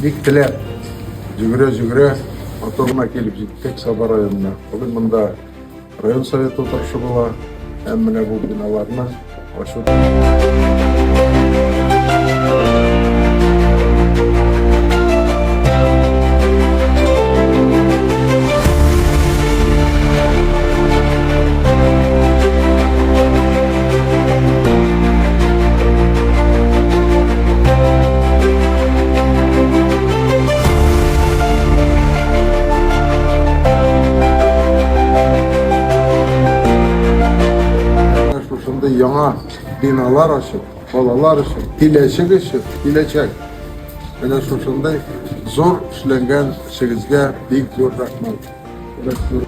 Diktiler. Jügüre motoruna gelip gittik Sabah rayonuna. Bugün bunda rayon sovet oturuşu bola. Hem mine bu binalarını aşı. Şunda yana binalar açıp, balalar açıp, gelecek. Böyle şunda zor işlengen işinizge büyük zor rahmet.